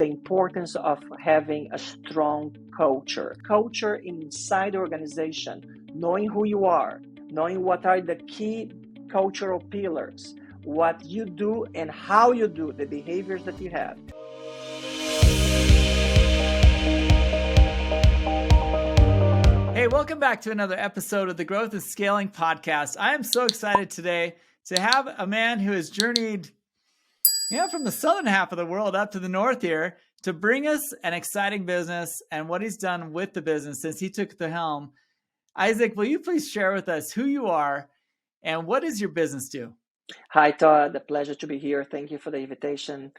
importance of having a strong culture. Culture inside the organization, knowing who you are, knowing what are the key cultural pillars, what you do and how you do, the behaviors that you have. Hey, welcome back to another episode of the Growth and Scaling Podcast. I am so excited today to have a man who has journeyed from the southern half of the world up to the north here to bring us an exciting business and what he's done with the business since he took the helm. Isaac, will you please share with us who you are and what does your business do? Hi, Todd. A pleasure to be here. Thank you for the invitation.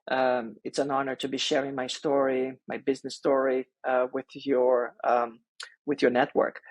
It's an honor to be sharing my story, my business story, with your network.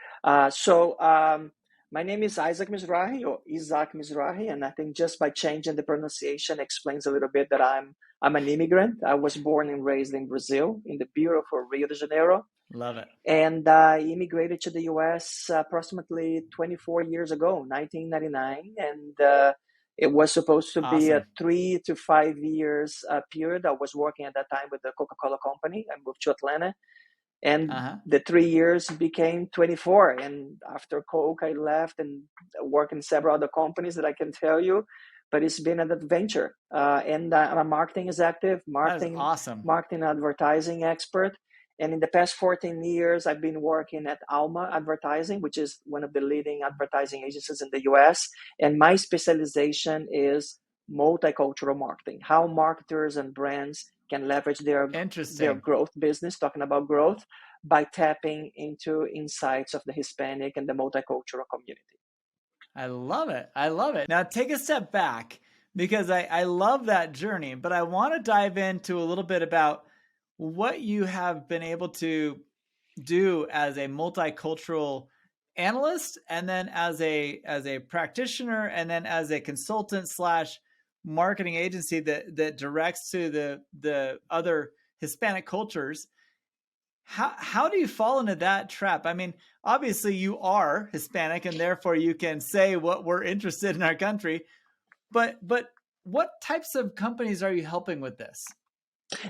My name is Isaac Mizrahi, or Isaac Mizrahi, and I think just by changing the pronunciation explains a little bit that I'm an immigrant. I was born and raised in Brazil, in the beautiful Rio de Janeiro. Love it. And I immigrated to the U.S. approximately 24 years ago, 1999, and it was supposed to be a 3 to 5 years period. I was working at that time with the Coca-Cola company. I moved to Atlanta. And the 3 years became 24. And after Coke, I left and worked in several other companies that I can tell you. But it's been an adventure. And I'm a marketing executive, marketing advertising expert. And in the past 14 years, I've been working at Alma Advertising, which is one of the leading advertising agencies in the US. And my specialization is multicultural marketing, how marketers and brands can leverage their growth business, talking about growth, by tapping into insights of the Hispanic and the multicultural community. I love it. I love it. Now take a step back because I love that journey, but I want to dive into a little bit about what you have been able to do as a multicultural analyst, and then as a practitioner, and then as a consultant / marketing agency that directs to the other Hispanic cultures. How do you fall into that trap? I mean, obviously you are Hispanic and therefore you can say what we're interested in our country, but what types of companies are you helping with this?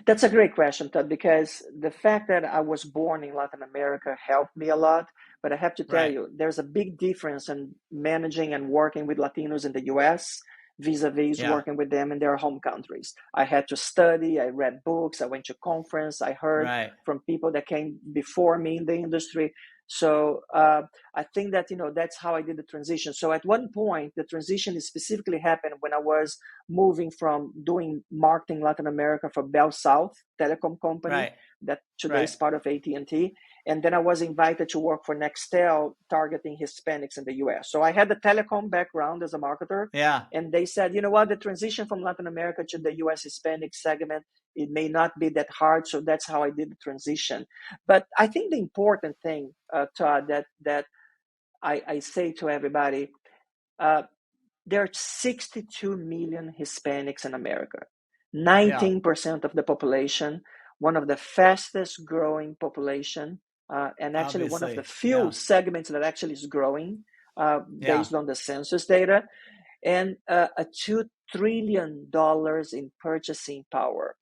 That's a great question, Todd, because the fact that I was born in Latin America helped me a lot. But I have to tell you, there's a big difference in managing and working with Latinos in the US vis-a-vis working with them in their home countries. I had to study, I read books, I went to conference, I heard from people that came before me in the industry. So I think that, that's how I did the transition. So at one point, the transition specifically happened when I was moving from doing marketing Latin America for Bell South telecom company that today is part of AT&T. And then I was invited to work for Nextel targeting Hispanics in the US. So I had the telecom background as a marketer. Yeah. And they said, you know what, the transition from Latin America to the US Hispanic segment, it may not be that hard. So that's how I did the transition. But I think the important thing, Todd, that I say to everybody, there are 62 million Hispanics in America, 19% of the population, one of the fastest growing population, and actually one of the few segments that actually is growing based on the census data, and a $2 trillion in purchasing power.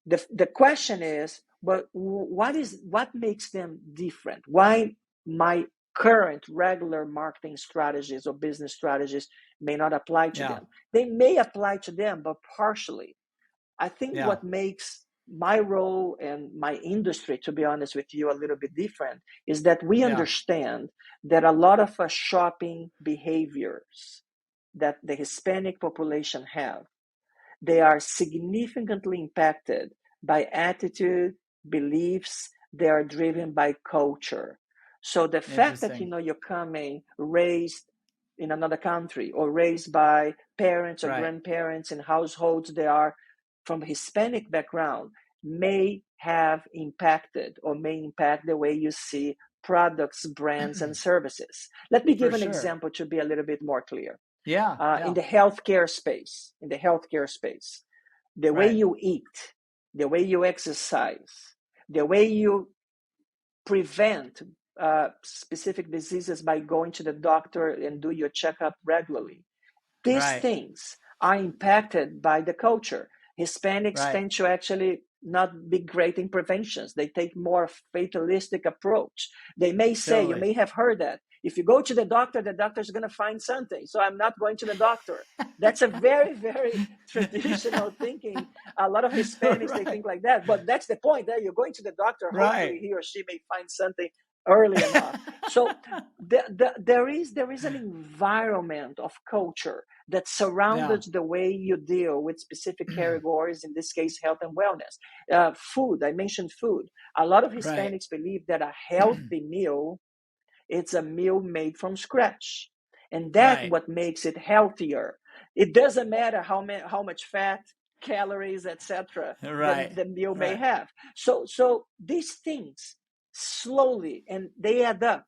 The question is, but what makes them different? Why my current regular marketing strategies or business strategies may not apply to them? They may apply to them, but partially. I think what makes my role and my industry, to be honest with you, a little bit different is that we understand that a lot of shopping behaviors that the Hispanic population have, they are significantly impacted by attitude, beliefs. They are driven by culture. So the fact that, you're coming raised in another country or raised by parents or grandparents in households they are from Hispanic background may have impacted or may impact the way you see products, brands, and services. Let me give an example to be a little bit more clear. In the healthcare space, the way you eat, the way you exercise, the way you prevent specific diseases by going to the doctor and do your checkup regularly. These things are impacted by the culture. Hispanics tend to actually not be great in preventions. They take more fatalistic approach. They may say, you may have heard that, if you go to the doctor's going to find something. So I'm not going to the doctor. That's a very, very traditional thinking. A lot of Hispanics, they think like that. But that's the point. There, you're going to the doctor. Hopefully he or she may find something early enough. So there is an environment of culture that surrounds the way you deal with specific categories, in this case, health and wellness. Food, I mentioned food. A lot of Hispanics believe that a healthy meal, it's a meal made from scratch. And that's what makes it healthier. It doesn't matter how much fat, calories, etc. the meal may have. So these things slowly, and they add up.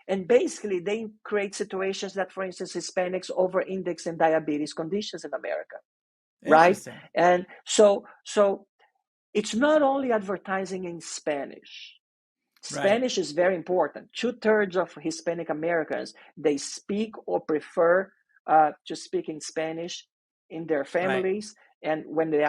And basically, they create situations that, for instance, Hispanics over-index in diabetes conditions in America, right? And so it's not only advertising in Spanish. Spanish is very important. 2/3 of Hispanic Americans, they speak or prefer to speak in Spanish in their families. And when they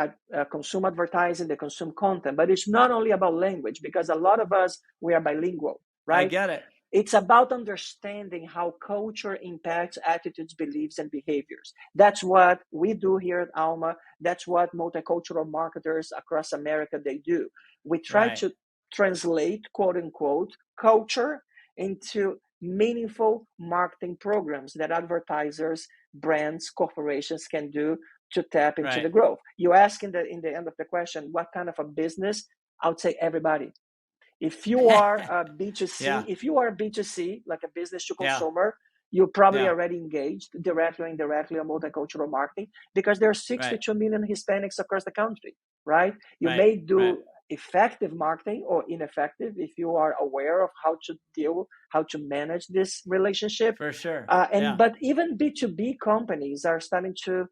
consume advertising, they consume content. But it's not only about language, because a lot of us, we are bilingual, right? I get it. It's about understanding how culture impacts attitudes, beliefs, and behaviors. That's what we do here at Alma. That's what multicultural marketers across America, they do. We try to translate, quote unquote, culture into meaningful marketing programs that advertisers, brands, corporations can do to tap into the growth. You ask in the end of the question, what kind of a business? I would say everybody. If you are a B2C, if you are a B2C, like a business to consumer, you're probably already engaged directly or indirectly on multicultural marketing, because there are 62 million Hispanics across the country, right? You may do effective marketing or ineffective if you are aware of how to manage this relationship. For sure. But even B2B companies are starting to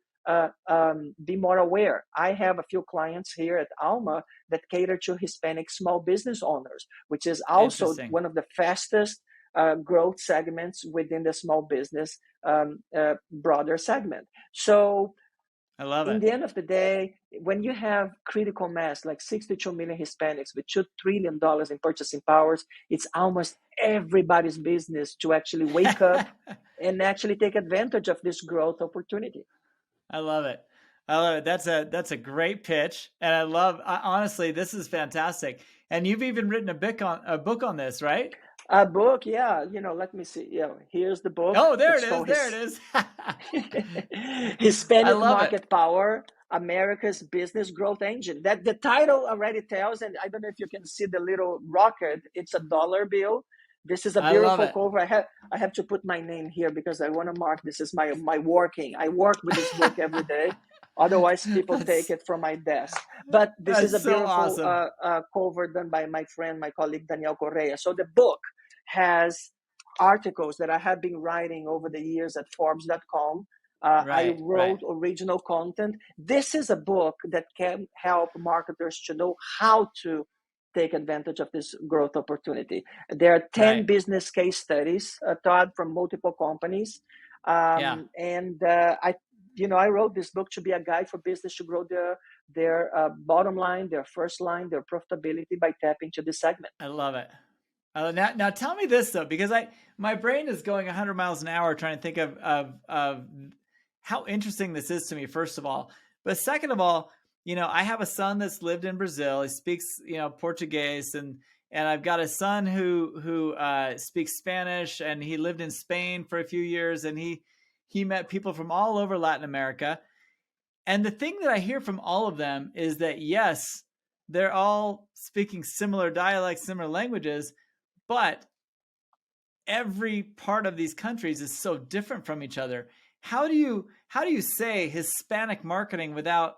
be more aware. I have a few clients here at Alma that cater to Hispanic small business owners, which is also one of the fastest growth segments within the small business broader segment. So I love it. In the end of the day, when you have critical mass, like 62 million Hispanics with $2 trillion in purchasing powers, it's almost everybody's business to actually wake up and actually take advantage of this growth opportunity. I love it. I love it. That's a great pitch. And honestly, this is fantastic. And you've even written a book on this, right? A book, yeah. Let me see. Yeah, here's the book. Oh, there it is. Hispanic Market Power, America's Business Growth Engine. That the title already tells, and I don't know if you can see the little rocket. It's a dollar bill. This is a beautiful cover. I have to put my name here because I want to mark this is my working. I work with this book every day. Otherwise, people take it from my desk. But this is a beautiful cover done by my friend, my colleague, Daniel Correa. So the book has articles that I have been writing over the years at Forbes.com. I wrote original content. This is a book that can help marketers to know how to take advantage of this growth opportunity. There are 10 business case studies, Todd, from multiple companies. And I wrote this book to be a guide for business to grow their bottom line, their first line, their profitability by tapping into this segment. I love it. Now tell me this though, because my brain is going 100 miles an hour trying to think of how interesting this is to me, first of all. But second of all, I have a son that's lived in Brazil. He speaks, Portuguese, and I've got a son who speaks Spanish, and he lived in Spain for a few years, and he met people from all over Latin America. And the thing that I hear from all of them is that, yes, they're all speaking similar dialects, similar languages, but every part of these countries is so different from each other. How do you say Hispanic marketing without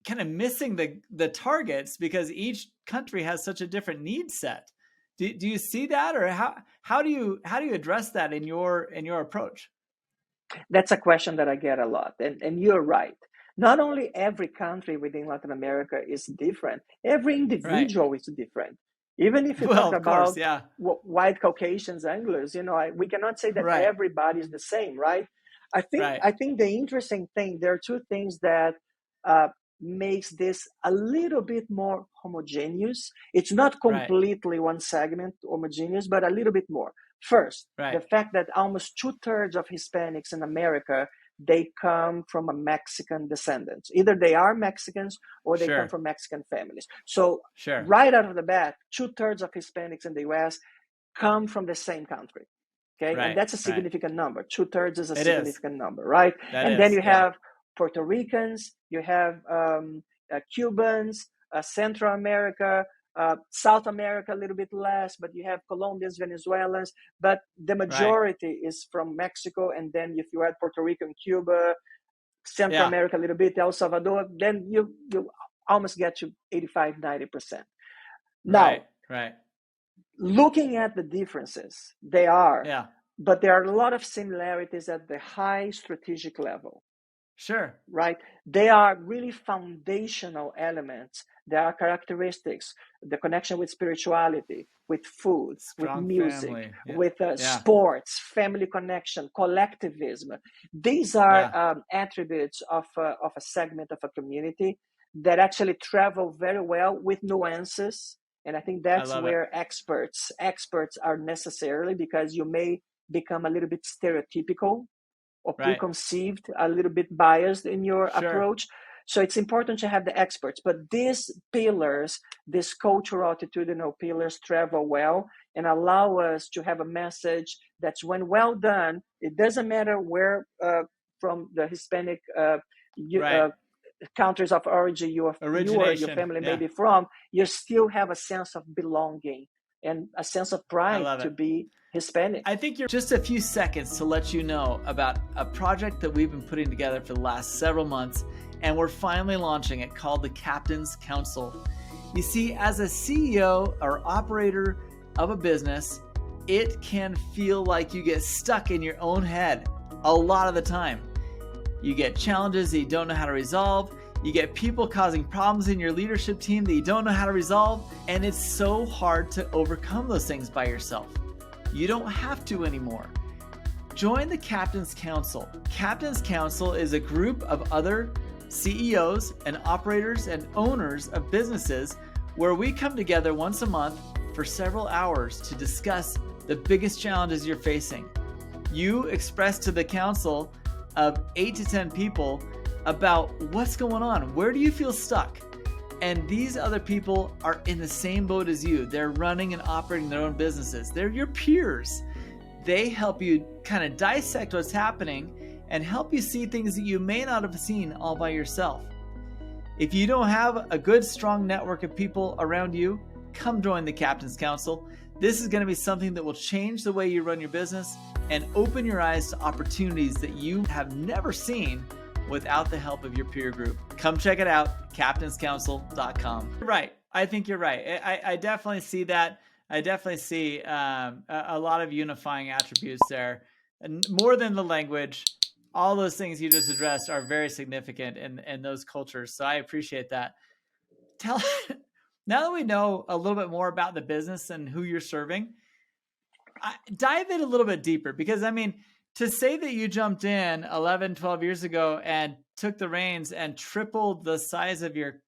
kind of missing the targets, because each country has such a different need set? Do you see that, or how do you address that in your approach? That's a question that I get a lot, and you're right. Not only every country within Latin America is different, every individual is different. Even if you talk about white Caucasians, Anglos, we cannot say that everybody is the same, right? I think the interesting thing, there are two things that makes this a little bit more homogeneous. It's not completely one segment homogeneous, but a little bit more. First, the fact that almost 2/3 of Hispanics in America, they come from a Mexican descendants. Either they are Mexicans or they come from Mexican families. So right out of the bat, 2/3 of Hispanics in the US come from the same country. Okay, and that's a significant number. 2/3 is a significant number, right? Then you have Puerto Ricans, you have Cubans, Central America, South America a little bit less, but you have Colombians, Venezuelans, but the majority is from Mexico. And then if you add Puerto Rico and Cuba, Central America a little bit, El Salvador, then you almost get to 85-90%. Now, looking at the differences, but there are a lot of similarities at the high strategic level. Right? They are really foundational elements. There are characteristics, the connection with spirituality, with food, with music, with sports, family connection, collectivism. These are attributes of a segment of a community that actually travel very well with nuances. And I think that's where experts are necessarily, because you may become a little bit stereotypical or preconceived, a little bit biased in your approach. So it's important to have the experts. But these pillars, these cultural, attitudinal pillars, travel well and allow us to have a message that's, when well done, it doesn't matter where from the Hispanic countries of origin you or your family may be from, you still have a sense of belonging and a sense of pride to be Hispanic. I think you're just a few seconds to let you know about a project that we've been putting together for the last several months, and we're finally launching it, called the Captain's Council. You see, as a CEO or operator of a business, it can feel like you get stuck in your own head a lot of the time. You get challenges that you don't know how to resolve. You get people causing problems in your leadership team that you don't know how to resolve. And it's so hard to overcome those things by yourself. You don't have to anymore. Join the Captain's Council. Captain's Council is a group of other CEOs and operators and owners of businesses where we come together once a month for several hours to discuss the biggest challenges you're facing. You express to the council of 8 to 10 people about what's going on. Where do you feel stuck? And these other people are in the same boat as you. They're running and operating their own businesses. They're your peers. They help you kind of dissect what's happening and help you see things that you may not have seen all by yourself. If you don't have a good, strong network of people around you, come join the Captain's Council. This is going to be something that will change the way you run your business and open your eyes to opportunities that you have never seen without the help of your peer group. Come check it out, captainscouncil.com. Right. I think you're right. I definitely see that. I definitely see a lot of unifying attributes there. And more than the language, all those things you just addressed are very significant in those cultures. So I appreciate that. Now that we know a little bit more about the business and who you're serving, dive in a little bit deeper, because I mean, to say that you jumped in 11, 12 years ago and took the reins and tripled the size of your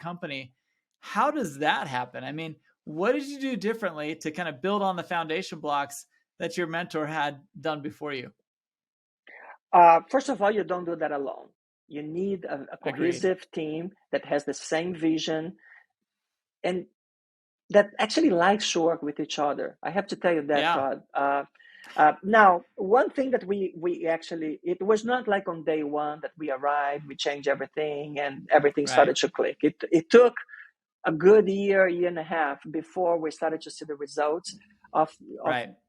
company, how does that happen? I mean, what did you do differently to kind of build on the foundation blocks that your mentor had done before you? First of all, you don't do that alone. You need a cohesive team that has the same vision and that actually likes to work with each other. I have to tell you that, Todd. Now, one thing that we actually, it was not like on day one that we arrived, we changed everything and everything started to click. It took a good year and a half before we started to see the results of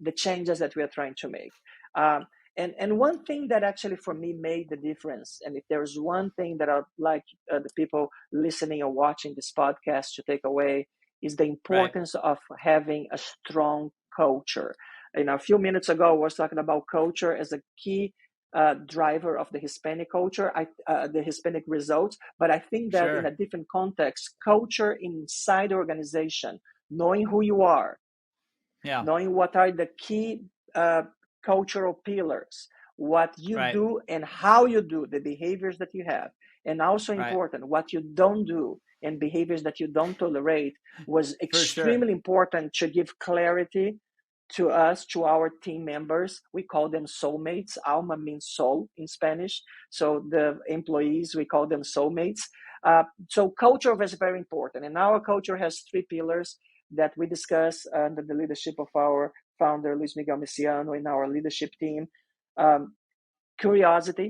the changes that we are trying to make. And one thing that actually for me made the difference, and if there's one thing that I'd like the people listening or watching this podcast to take away, is the importance of having a strong culture. A few minutes ago, I was talking about culture as a key driver of the Hispanic culture, the Hispanic results. But I think that in a different context, culture inside the organization, knowing who you are, knowing what are the key cultural pillars, what you do and how you do, the behaviors that you have, And also Right. important, what you don't do and behaviors that you don't tolerate was For sure. extremely important to give clarity to us, to our team members. We call them soulmates. Alma means soul in Spanish. So the employees, we call them soulmates. So culture was very important. And our culture has 3 pillars that we discuss under the leadership of our founder, Luis Miguel Messiano, in our leadership team. Um, Curiosity.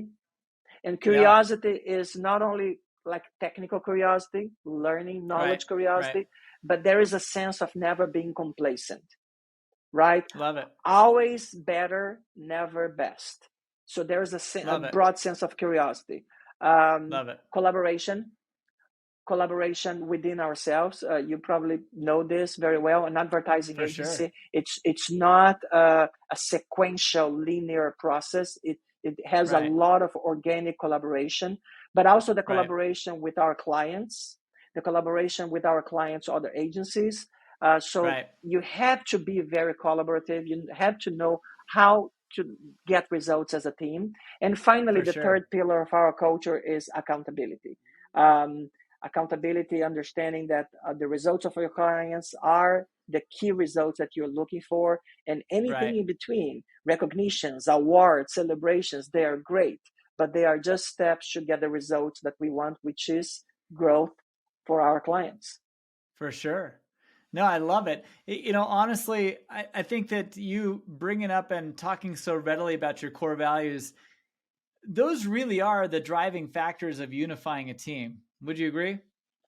And Yeah. curiosity is not only like technical curiosity, learning, Right. knowledge Right. curiosity, but there is a sense of never being complacent, right? Love it. Always better, never best. So there is a Love it. broad sense of curiosity. Love it. Collaboration within ourselves. You probably know this very well. An advertising For sure. agency, it's not a sequential linear process. It has a Right. lot of organic collaboration, but also the Right. collaboration with our clients, other agencies. So Right. you have to be very collaborative. You have to know how to get results as a team. And finally, For the sure. third pillar of our culture is accountability. Um, Accountability, understanding that the results of your clients are the key results that you're looking for, and anything Right. in between, recognitions, awards, celebrations, they are great, but they are just steps to get the results that we want, which is growth for our clients. For sure. No, I love it. Honestly, I think that you bringing up and talking so readily about your core values, those really are the driving factors of unifying a team. Would you agree?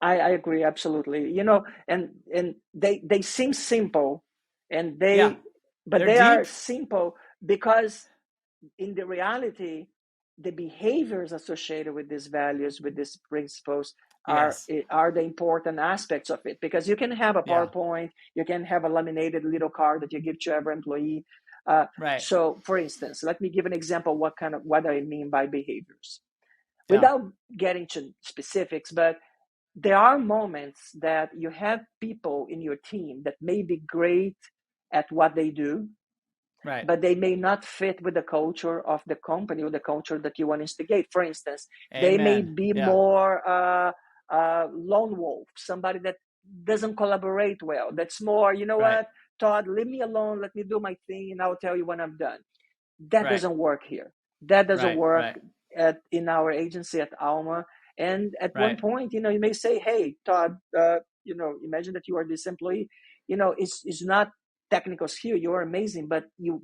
I agree absolutely. And they seem simple, and Yeah. but They're they are deep. simple because in the reality, the behaviors associated with these values, with these principles, Yes. are the important aspects of it. Because you can have a Yeah. PowerPoint, you can have a laminated little card that you give to every employee. Right. So, for instance, let me give an example what I mean by behaviors, Yeah. without getting to specifics. But there are moments that you have people in your team that may be great at what they do, Right. but they may not fit with the culture of the company or the culture that you want to instigate. For instance, they may Amen. be Yeah. more lone wolf, somebody that doesn't collaborate well. That's more, you know Right. what, Todd, leave me alone. Let me do my thing, and I'll tell you when I'm done. That Right. doesn't work here. That doesn't Right. work Right. in our agency at Alma. And at one Right. point, you may say, "Hey, Todd, imagine that you are this employee. It's not technical skill. You are amazing, but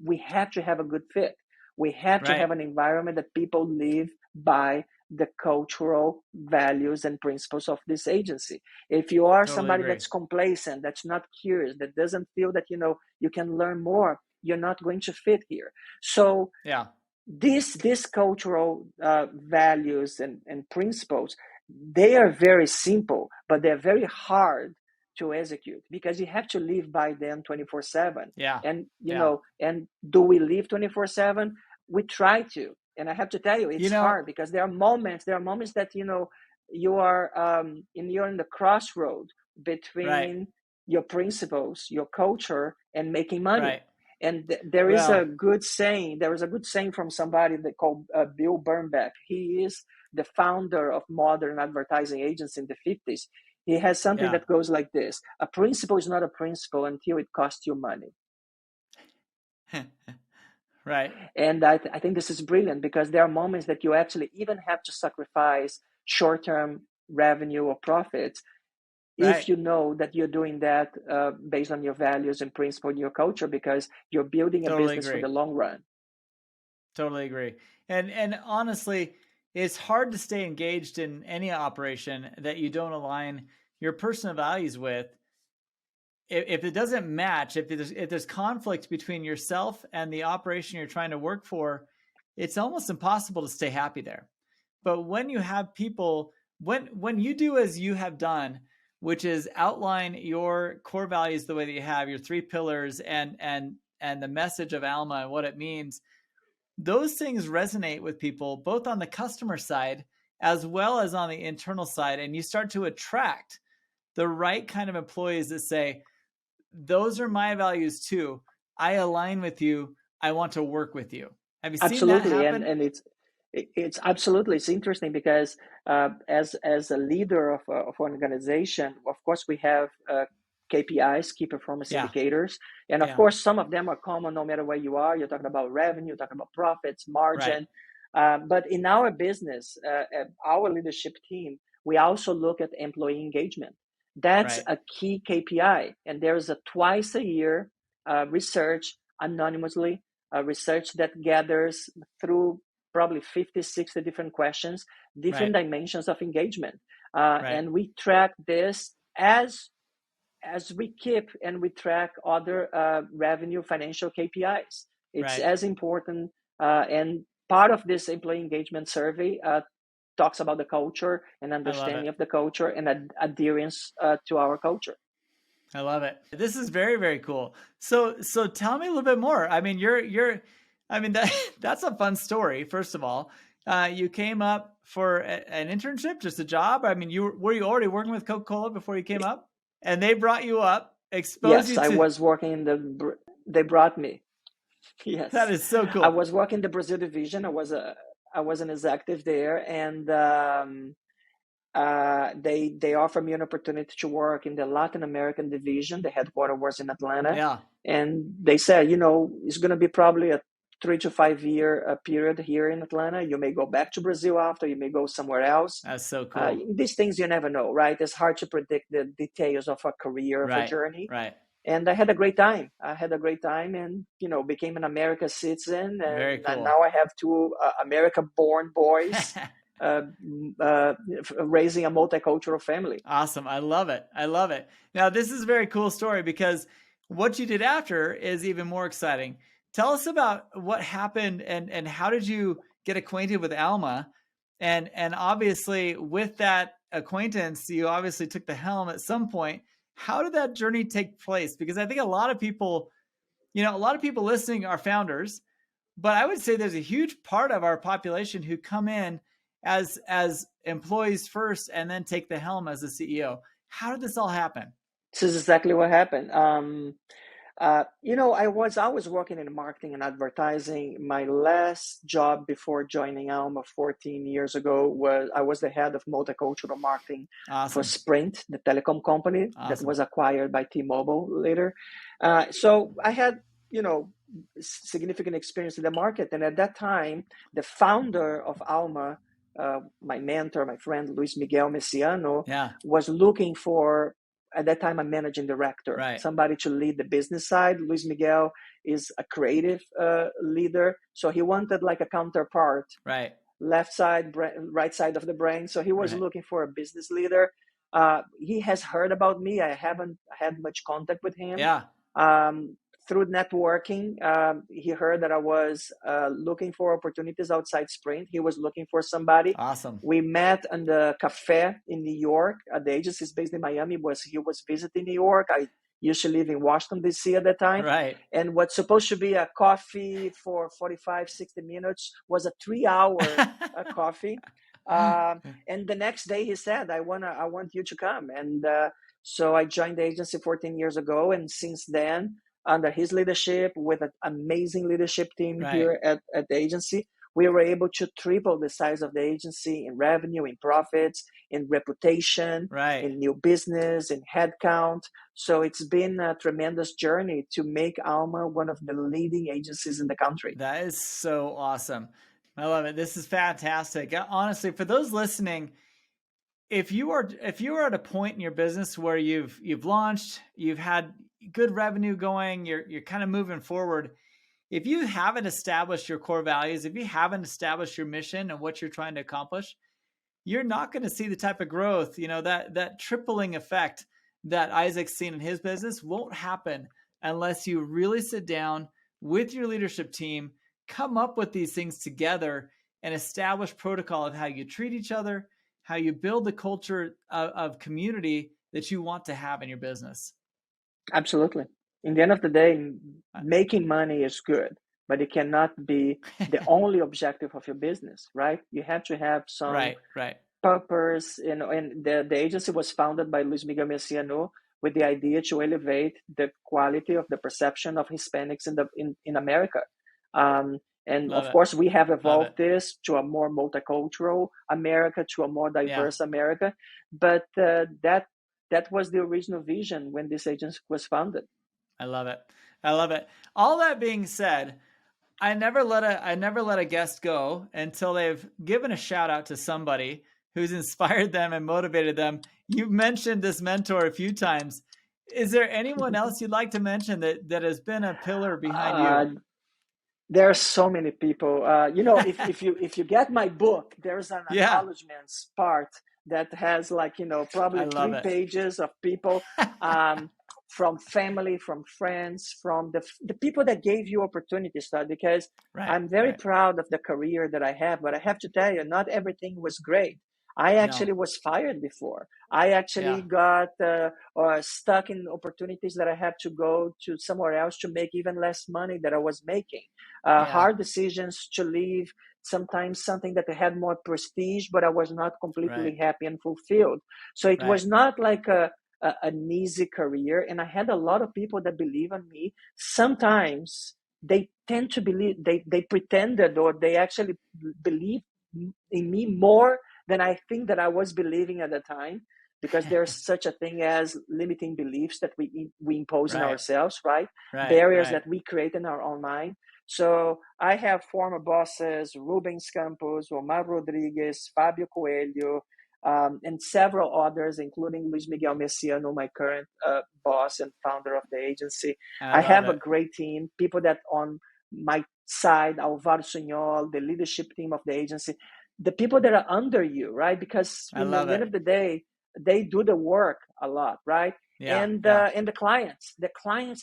we have to have a good fit. We have to Right. have an environment that people live by the cultural values and principles of this agency. If you are Totally somebody agree. that's complacent, that's not curious, that doesn't feel that you can learn more, you're not going to fit here. So Yeah. these cultural values and principles, they are very simple, but they're very hard to execute because you have to live by them 24/7. Yeah. And Yeah. and do we live 24/7? We try to. And I have to tell you, You it's know, hard because there are moments that you're in the crossroad right. between your principles, your culture, and making money. Right. And there is a Well, good saying. There is a good saying from somebody that called Bill Bernbach. He is the founder of modern advertising agents in the 50s. He has something yeah. that goes like this: a principle is not a principle until it costs you money. Right. And I think this is brilliant because there are moments that you actually even have to sacrifice short-term revenue or profits if Right. you know that you're doing that based on your values and principle and your culture, because you're building a Totally business for agree. the long run. Totally agree. And honestly, it's hard to stay engaged in any operation that you don't align your personal values with. If it doesn't match, if there's conflict between yourself and the operation you're trying to work for, it's almost impossible to stay happy there. But when you have people, when you do as you have done, which is outline your core values the way that you have, your 3 pillars and the message of Alma and what it means, those things resonate with people both on the customer side as well as on the internal side. And you start to attract the right kind of employees that say, those are my values too. I align with you. I want to work with you. Have you seen that Absolutely, and happen? and It's absolutely, it's interesting because as a leader of an organization, of course we have KPIs, key performance Yeah. indicators, and of Yeah. course some of them are common no matter where you are. You're talking about revenue, you're talking about profits, Right. margin, but in our business, our leadership team, we also look at employee engagement. That's Right. a key KPI, and there's a twice a year research anonymously, research that gathers through probably 50, 60 different questions, different Right. dimensions of engagement. Right. And we track this as we keep and we track other revenue financial KPIs. It's Right. as important. And part of this employee engagement survey talks about the culture and I love understanding it. of the culture and adherence to our culture. I love it. This is very, very cool. So tell me a little bit more. I mean, I mean, that's a fun story. First of all, you came up for an internship, just a job. I mean, were you already working with Coca-Cola before you came up? And they brought you up, exposed Yes, you I to, was working in they brought me. that Yes, is so I cool. was working the Brazil division. I was an executive there, and they offered me an opportunity to work in the Latin American division. The headquarters was in Atlanta, Yeah, and they said, you know, it's going to be probably a 3 to 5 year period here in Atlanta. You may go back to Brazil after, you may go somewhere else. that's so cool. These things you never know, right? It's hard to predict the details of a career, of a Right, journey. right. And I had a great time. I had a great time, and became an American citizen. Very And cool. now I have two American-born boys, uh, raising a multicultural family. Awesome. I love it. I love it. Now, this is a very cool story because what you did after is even more exciting. Tell us about what happened and how did you get acquainted with Alma? And obviously with that acquaintance, you obviously took the helm at some point. How did that journey take place? Because I think a lot of people, a lot of people listening are founders, but I would say there's a huge part of our population who come in as employees first and then take the helm as a CEO. How did this all happen? This is exactly what happened. I was working in marketing and advertising. My last job before joining Alma 14 years ago was I was the head of multicultural marketing for Awesome. Sprint, the telecom company that Awesome. was acquired by T-Mobile later. So I had, significant experience in the market. And at that time, the founder of Alma, my mentor, my friend, Luis Miguel Messiano, Yeah. was looking for, at that time, a managing director, Right. somebody to lead the business side. Luis Miguel is a creative leader, so he wanted like a counterpart, Right. left side, right side of the brain. So he was Right. looking for a business leader. He has heard about me. I haven't had much contact with him. Yeah. Through networking, he heard that I was looking for opportunities outside Sprint. He was looking for somebody. Awesome. We met in the cafe in New York. The agency is based in Miami. He was visiting New York. I used to live in Washington, D.C. at that time. Right. And what's supposed to be a coffee for 45, 60 minutes was a 3-hour coffee. And the next day he said, I want you to come. And so I joined the agency 14 years ago. And since then, under his leadership, with an amazing leadership team Right. here at the agency, we were able to triple the size of the agency in revenue, in profits, in reputation, Right. in new business, in headcount. So it's been a tremendous journey to make Alma one of the leading agencies in the country. That is so awesome. I love it. This is fantastic. Honestly, for those listening, if you are at a point in your business where you've launched, you've had good revenue going, you're kind of moving forward. If you haven't established your core values, if you haven't established your mission and what you're trying to accomplish, you're not going to see the type of growth, that tripling effect that Isaac's seen in his business won't happen unless you really sit down with your leadership team, come up with these things together and establish protocol of how you treat each other, how you build the culture of community that you want to have in your business. Absolutely. In the end of the day, making money is good, but it cannot be the only objective of your business, right? You have to have some right. purpose. And the agency was founded by Luis Miguel Messiano with the idea to elevate the quality of the perception of Hispanics in America. And Love of it. course, we have Love evolved it. this to a more multicultural America, to a more Yeah. diverse America. But that was the original vision when this agency was founded. I love it. I love it. All that being said, I never let a guest go until they've given a shout out to somebody who's inspired them and motivated them. You've mentioned this mentor a few times. Is there anyone else you'd like to mention that has been a pillar behind Uh, you? there are so many people. If you get my book, there's an Yeah, acknowledgments part that has like I probably love 3 it. pages of people, um, from family, from friends, from the people that gave you opportunities, Todd. Because Right, I'm very right. proud of the career that I have, but I have to tell you, not everything was great. I No, actually was fired before. I actually yeah, got or stuck in opportunities that I had to go to somewhere else to make even less money that I was making. yeah, Hard decisions to leave, sometimes something that had more prestige, but I was not right, completely happy and fulfilled. So it right, was not like an easy career. And I had a lot of people that believe in me. Sometimes they tend to believe, they pretended, or they actually believe in me more than I think that I was believing at the time, because there's such a thing as limiting beliefs that we impose in right, ourselves, right? right, Barriers right. that we create in our own mind. So I have former bosses, Rubens Campos, Omar Rodriguez, Fabio Coelho, and several others, including Luis Miguel Messiano, my current boss and founder of the agency. I I love have a it. great team, people that on my side, Alvaro Sunyol, the leadership team of the agency, the people that are under you, right? Because I in the love end it. of the day, they do the work a lot, right? Yeah, And yeah, the clients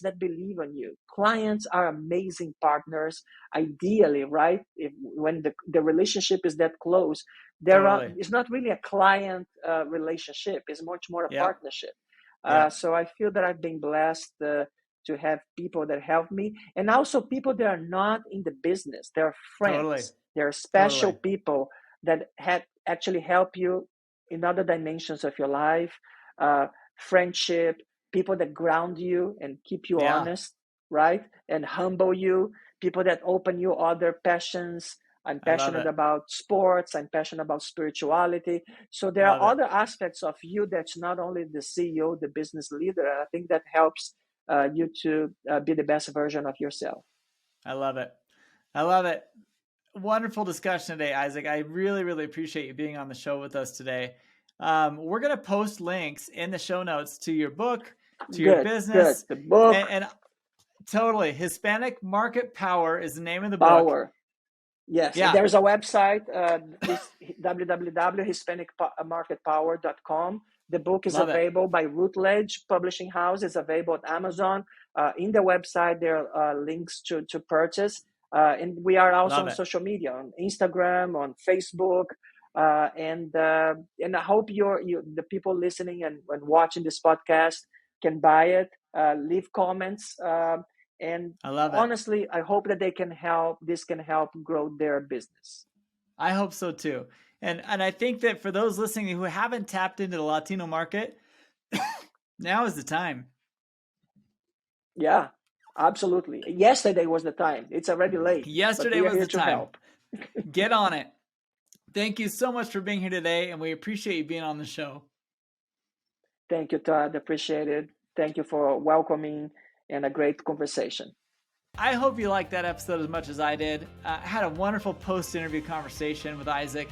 that believe in you, clients are amazing partners. Ideally, right? When the relationship is that close, totally. it's not really a client relationship. It's much more a Yep, partnership. yep, So I feel that I've been blessed to have people that help me, and also people that are not in the business. They're totally, friends. They're special totally. people that had actually help you in other dimensions of your life. Uh, Friendship, people that ground you and keep you Yeah, honest, right? And humble you, people that open you other passions. I'm I love passionate it. about sports. I'm passionate about spirituality. So there are Love it. other aspects of you that's not only the CEO, the business leader. I think that helps you to be the best version of yourself. I love it. I love it. Wonderful discussion today, Isaac. I really, really appreciate you being on the show with us today. We're going to post links in the show notes to your book, to your Good, good. business, The book, and totally. Hispanic Market Power is the name of the book. Power. Yes, and Yeah, there's a website, www.hispanicmarketpower.com. The book is love it. available by Routledge Publishing House. It's available at Amazon. In the website, there are links to purchase. And we are also Love on it. social media, on Instagram, on Facebook. And I hope the people listening and watching this podcast can buy it, leave comments. And I love it. honestly, I hope that this can help grow their business. I hope so too. And I think that for those listening who haven't tapped into the Latino market, now is the time. Yeah, absolutely. Yesterday was the time. It's already late, but Yesterday we are was here the to time. help. Get on it. Thank you so much for being here today, and we appreciate you being on the show. Thank you, Todd. Appreciate it. Thank you for welcoming and a great conversation. I hope you liked that episode as much as I did. I had a wonderful post-interview conversation with Isaac.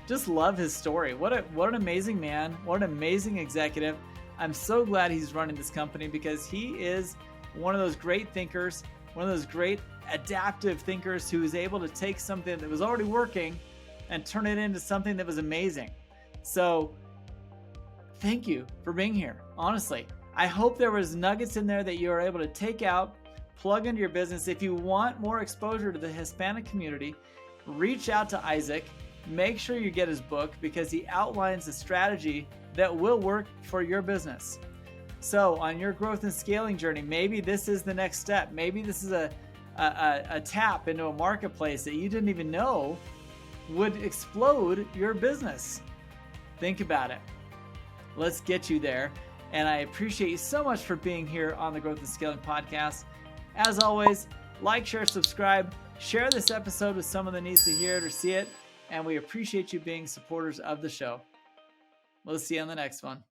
Just love his story. What an amazing man. What an amazing executive. I'm so glad he's running this company because he is one of those great thinkers, one of those great adaptive thinkers who is able to take something that was already working and turn it into something that was amazing. So thank you for being here. Honestly, I hope there was nuggets in there that you are able to take out, plug into your business. If you want more exposure to the Hispanic community, reach out to Isaac. Make sure you get his book because he outlines a strategy that will work for your business. So on your growth and scaling journey, maybe this is the next step. Maybe this is a tap into a marketplace that you didn't even know would explode your business. Think about it. Let's get you there. And I appreciate you so much for being here on the Growth and Scaling Podcast. As always, like, share, subscribe, Share this episode with someone that needs to hear it or see it, and we appreciate you being supporters of the show. We'll see you on the next one.